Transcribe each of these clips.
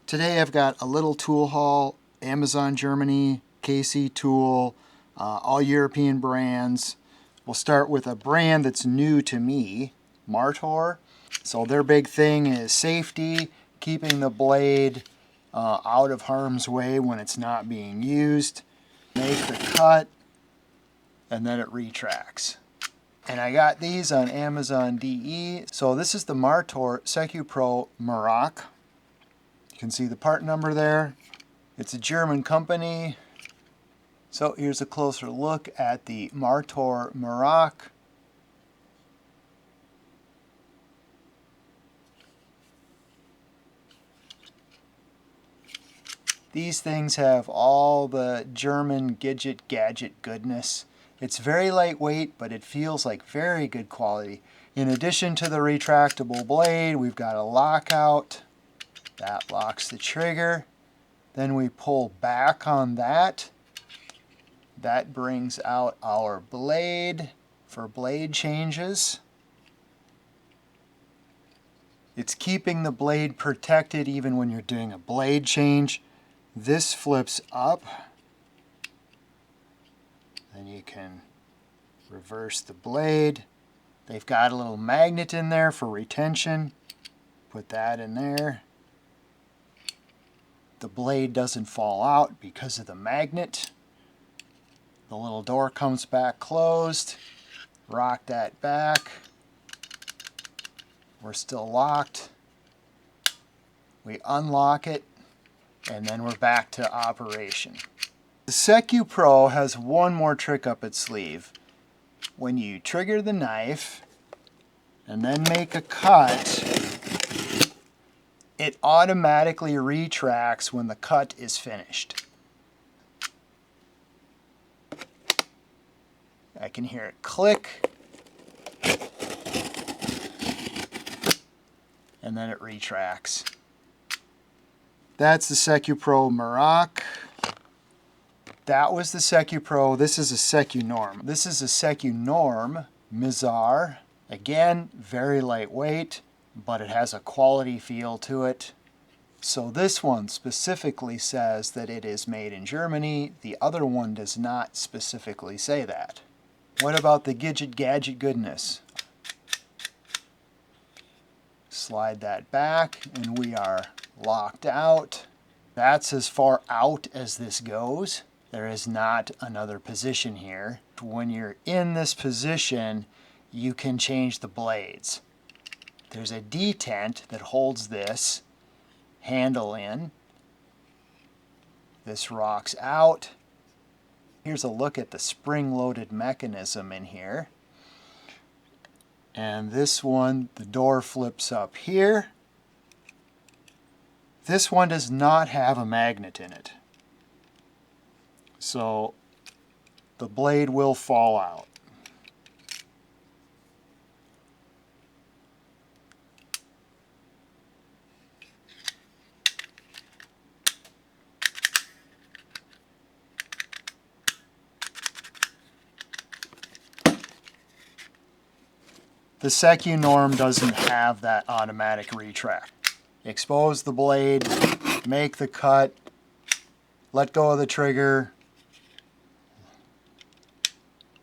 Today I've got a little tool haul, Amazon Germany, KCTOOL, all European brands. We'll start with a brand that's new to me, Martor. So their big thing is safety, keeping the blade out of harm's way when it's not being used. Make the cut, and then it retracts. And I got these on Amazon DE. So this is the Martor Secupro Maroc. You can see the part number there. It's a German company. So here's a closer look at the Martor Maroc. These things have all the German gadget goodness. It's very lightweight, but it feels like very good quality. In addition to the retractable blade, we've got a lockout. That locks the trigger. Then we pull back on that. That brings out our blade for blade changes. It's keeping the blade protected even when you're doing a blade change. This flips up. Then you can reverse the blade. They've got a little magnet in there for retention. Put that in there. The blade doesn't fall out because of the magnet. The little door comes back closed. Rock that back. We're still locked. We unlock it, and then we're back to operation. The Secupro has one more trick up its sleeve. When you trigger the knife and then make a cut, it automatically retracts when the cut is finished. I can hear it click, and then it retracts. That's the Secupro Maroc. That was the Secupro. This is a SecuNorm. This is a SecuNorm Mizar. Again, very lightweight, but it has a quality feel to it. So this one specifically says that it is made in Germany. The other one does not specifically say that. What about the gadget goodness? Slide that back and we are locked out. That's as far out as this goes. There is not another position here. When you're in this position, you can change the blades. There's a detent that holds this handle in. This rocks out. Here's a look at the spring-loaded mechanism in here. And this one, the door flips up here. This one does not have a magnet in it. So the blade will fall out. The SecuNorm doesn't have that automatic retract. Expose the blade, make the cut, let go of the trigger,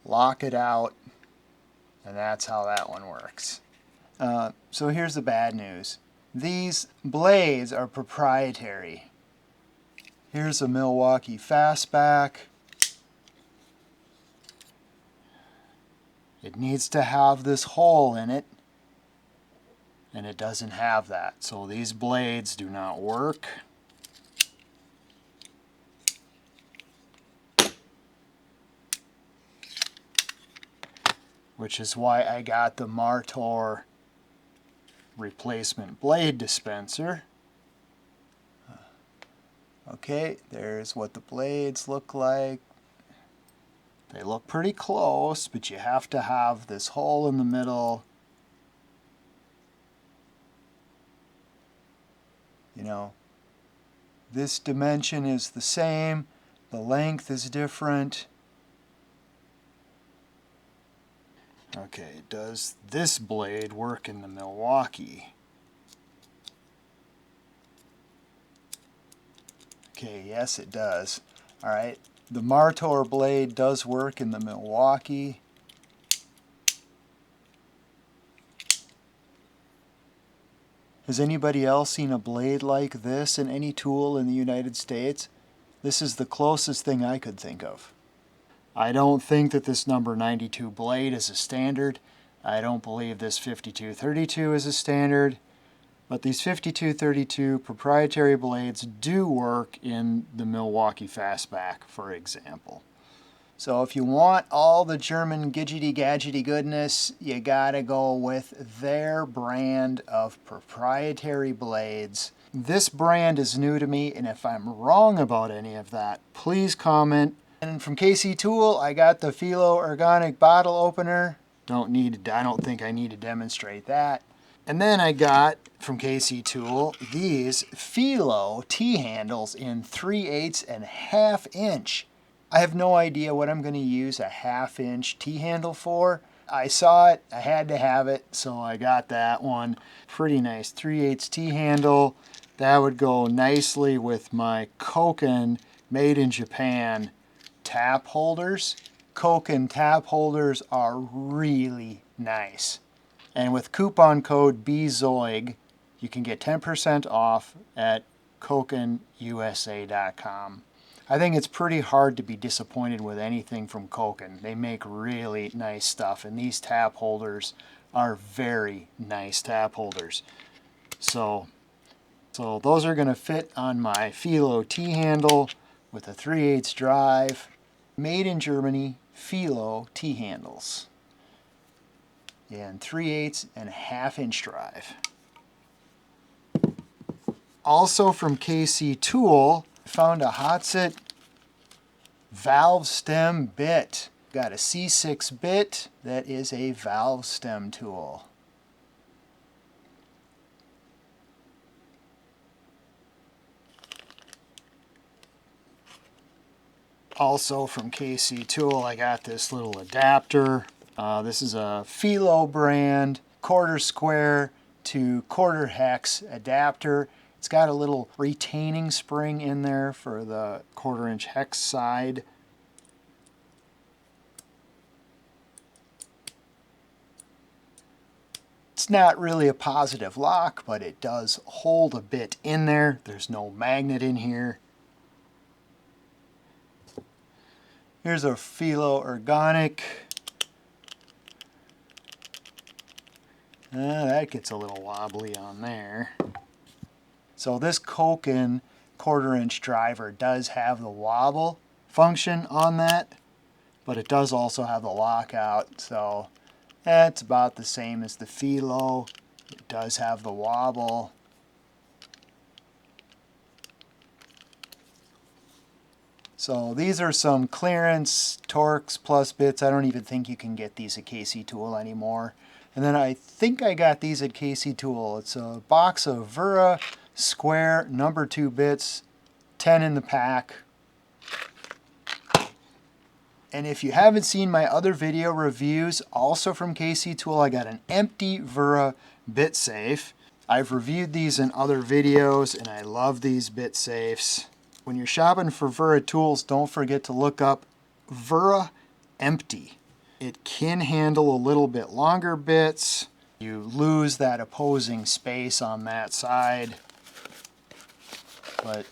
lock it out, and that's how that one works. So here's the bad news. These blades are proprietary. Here's a Milwaukee Fastback. It needs to have this hole in it, and it doesn't have that. So these blades do not work. Which is why I got the Martor replacement blade dispenser. Okay, there's what the blades look like. They look pretty close, but you have to have this hole in the middle. You know, this dimension is the same, the length is different. Okay, does this blade work in the Milwaukee? Okay, yes it does. All right, the Martor blade does work in the Milwaukee. Has anybody else seen a blade like this in any tool in the United States? This is the closest thing I could think of. I don't think that this number 92 blade is a standard. I don't believe this 5232 is a standard. But these 5232 proprietary blades do work in the Milwaukee Fastback, for example. So if you want all the German gadgety goodness, you gotta go with their brand of proprietary blades. This brand is new to me, and if I'm wrong about any of that, please comment. And from KCTOOL, I got the Felo Organic Bottle Opener. I don't think I need to demonstrate that. And then I got, from KCTOOL, these Felo T-handles in 3/8 and 1/2 inch. I have no idea what I'm going to use a 1/2 inch T-handle for. I saw it, I had to have it, so I got that one. Pretty nice 3/8 T-handle. That would go nicely with my KoKen made in Japan tap holders. KoKen tap holders are really nice. And with coupon code BZOIG, you can get 10% off at KoKenUSA.com. I think it's pretty hard to be disappointed with anything from KoKen. They make really nice stuff, and these tap holders are very nice tap holders. So those are going to fit on my Felo T-handle with a 3/8 drive. Made in Germany, Felo T-handles. And 3/8 and 1/2 inch drive. Also from KCTOOL, I found a Hotsit valve stem bit. Got a C6 bit that is a valve stem tool. Also from KCTOOL, I got this little adapter. This is a Felo brand 1/4 square to 1/4 hex adapter. It's got a little retaining spring in there for the 1/4 inch hex side. It's not really a positive lock, but it does hold a bit in there. There's no magnet in here. Here's a Felo Organic. That gets a little wobbly on there. So this KoKen 1/4 inch driver does have the wobble function on that, but it does also have the lockout, so that's about the same as the Felo. It does have the wobble. So these are some clearance Torx Plus bits. I don't even think you can get these at KCTOOL anymore. And then I think I got these at KCTOOL. It's a box of Wera square number 2 bits, 10 in the pack. And if you haven't seen my other video reviews, also from KCTOOL, I got an empty Wera bit safe. I've reviewed these in other videos, and I love these bit safes. When you're shopping for Wera tools, don't forget to look up Wera Empty. It can handle a little bit longer bits. You lose that opposing space on that side. But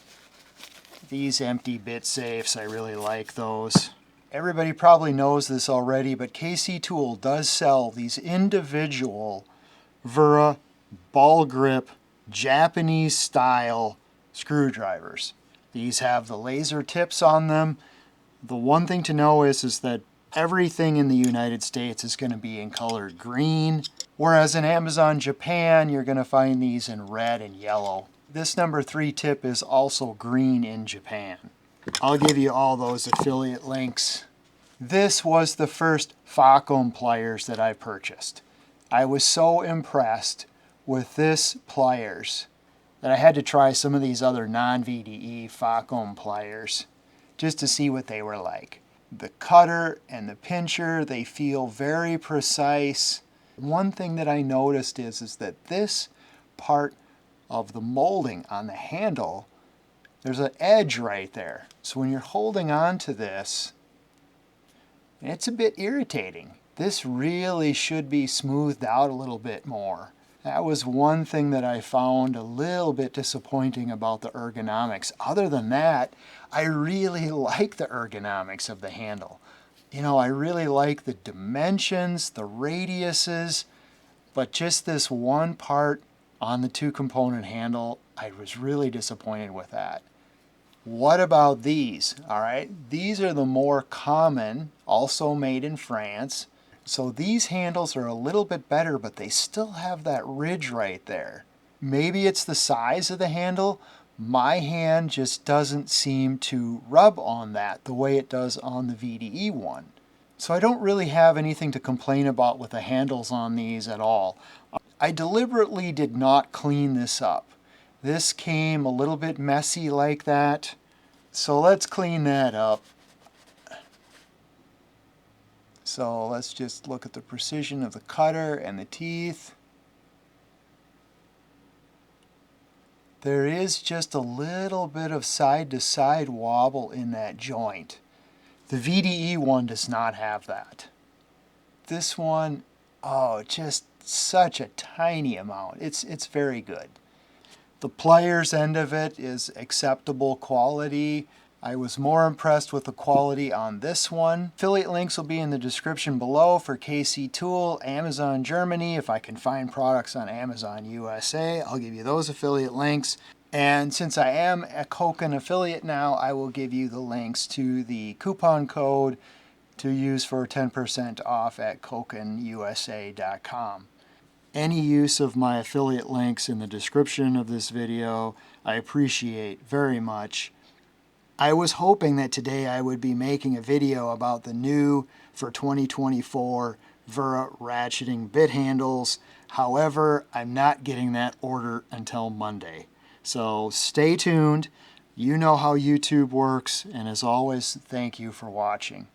these empty bit safes, I really like those. Everybody probably knows this already, but KCTOOL does sell these individual Wera ball grip Japanese style screwdrivers. These have the laser tips on them. The one thing to know is that everything in the United States is going to be in color green, whereas in Amazon Japan, you're going to find these in red and yellow. This number 3 tip is also green in Japan. I'll give you all those affiliate links. This was the first Facom pliers that I purchased. I was so impressed with this pliers that I had to try some of these other non-VDE Facom pliers just to see what they were like. The cutter and the pincher, they feel very precise. One thing that I noticed is that this part of the molding on the handle there's an edge right there. So when you're holding on to this, it's a bit irritating. This really should be smoothed out a little bit more. That was one thing that I found a little bit disappointing about the ergonomics. Other than that, I really like the ergonomics of the handle. You know, I really like the dimensions, the radiuses, but just this one part on the 2-component handle, I was really disappointed with that. What about these? All right, these are the more common, also made in France. So these handles are a little bit better, but they still have that ridge right there. Maybe it's the size of the handle. My hand just doesn't seem to rub on that the way it does on the VDE one. So I don't really have anything to complain about with the handles on these at all. I deliberately did not clean this up. This came a little bit messy like that. So let's clean that up. So let's just look at the precision of the cutter and the teeth. There is just a little bit of side-to-side wobble in that joint. The VDE one does not have that. This one, oh, just such a tiny amount. It's very good. The pliers end of it is acceptable quality. I was more impressed with the quality on this one. Affiliate links will be in the description below for KCTOOL, Amazon Germany. If I can find products on Amazon USA, I'll give you those affiliate links. And since I am a KoKen affiliate now, I will give you the links to the coupon code to use for 10% off at KoKenUSA.com. Any use of my affiliate links in the description of this video, I appreciate very much. I was hoping that today I would be making a video about the new for 2024 Wera ratcheting bit handles. However, I'm not getting that order until Monday. So stay tuned. You know how YouTube works, and as always, thank you for watching.